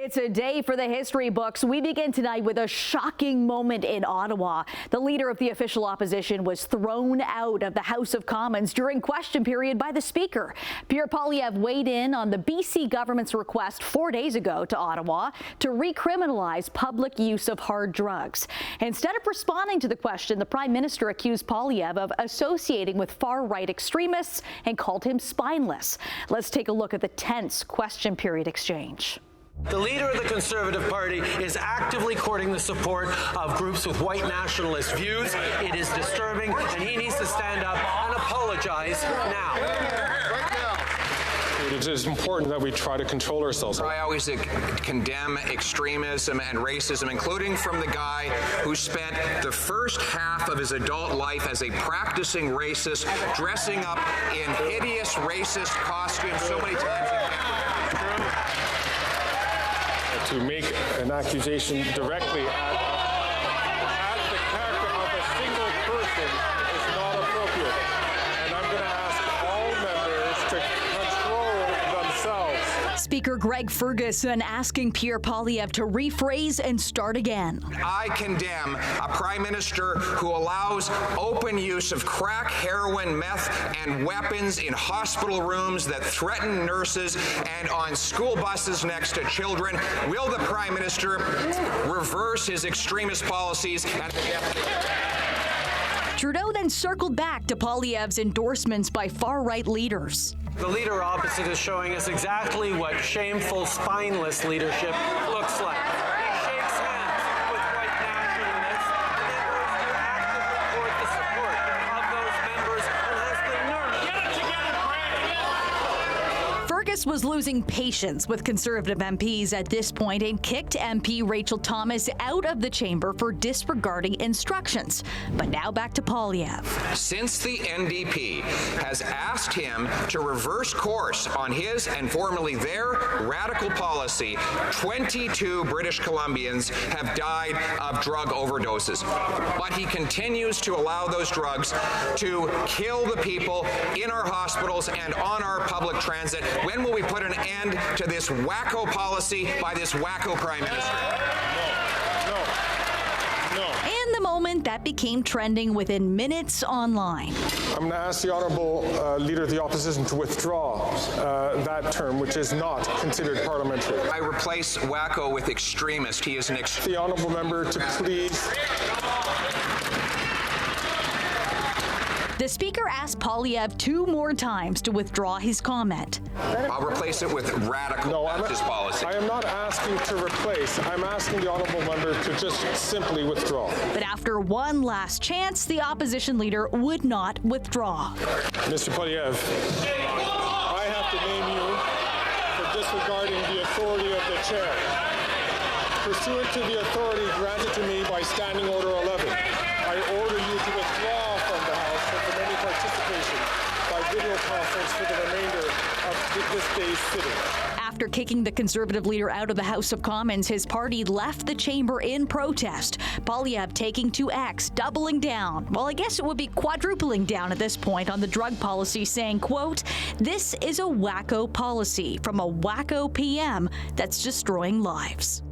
It's a day for the history books. We begin tonight with a shocking moment in Ottawa. The leader of the official opposition was thrown out of the House of Commons during question period by the Speaker. Pierre Poilievre weighed in on the BC government's request 4 days ago to Ottawa to recriminalize public use of hard drugs. Instead of responding to the question, the Prime Minister accused Poilievre of associating with far-right extremists and called him spineless. Let's take a look at the tense question period exchange. The leader of the Conservative Party is actively courting the support of groups with white nationalist views. It is disturbing, and he needs to stand up and apologize now. It is important that we try to control ourselves. I always condemn extremism and racism, including from the guy who spent the first half of his adult life as a practicing racist, dressing up in hideous racist costumes so many times. To make an accusation directly at the character of a single person is not appropriate. And I'm going to ask all members to control themselves. Speaker Greg Ferguson asking Pierre Poilievre to rephrase and start again. I condemn a Prime Minister who allows open use of crack, heroin, meth, and weapons in hospital rooms that threaten nurses and on school buses next to children. Will the Prime Minister reverse his extremist policies? Trudeau then circled back to Poilievre's endorsements by far-right leaders. The leader opposite is showing us exactly what shameful, spineless leadership looks like. He shakes hands with white nationalists and then urges to actively court the support of those members and has the nerve. Get it together, Greg! Fergus was losing patience with Conservative MPs at this point and kicked MP Rachel Thomas out of the chamber for disregarding instructions. But now back to Poilievre. Since the NDP has asked him to reverse course on his and formerly their radical policy, 22 British Columbians have died of drug overdoses. But he continues to allow those drugs to kill the people in our hospitals and on our public transit. When will we put an end to this wacko policy by this wacko Prime Minister? No. And the moment that became trending within minutes online. I'm going to ask the Honourable Leader of the Opposition to withdraw that term, which is not considered parliamentary. I replace wacko with extremist. He is an extremist. The Honourable Member to please. The Speaker asked Poilievre 2 more times to withdraw his comment. I'll replace it with radical leftist policy. I am not asking to replace. I'm asking the Honourable Member to just simply withdraw. But after one last chance, the opposition leader would not withdraw. Mr. Poilievre, I have to name you for disregarding the authority of the chair. Pursuant to the authority granted to me by Standing Order 11, I order you to withdraw from the House and from any participation by video conference for the remainder of this day's sitting. After kicking the Conservative leader out of the House of Commons, his party left the chamber in protest. Poilievre taking to X, doubling down. Well, I guess it would be quadrupling down at this point on the drug policy, saying, quote, "This is a wacko policy from a wacko PM that's destroying lives."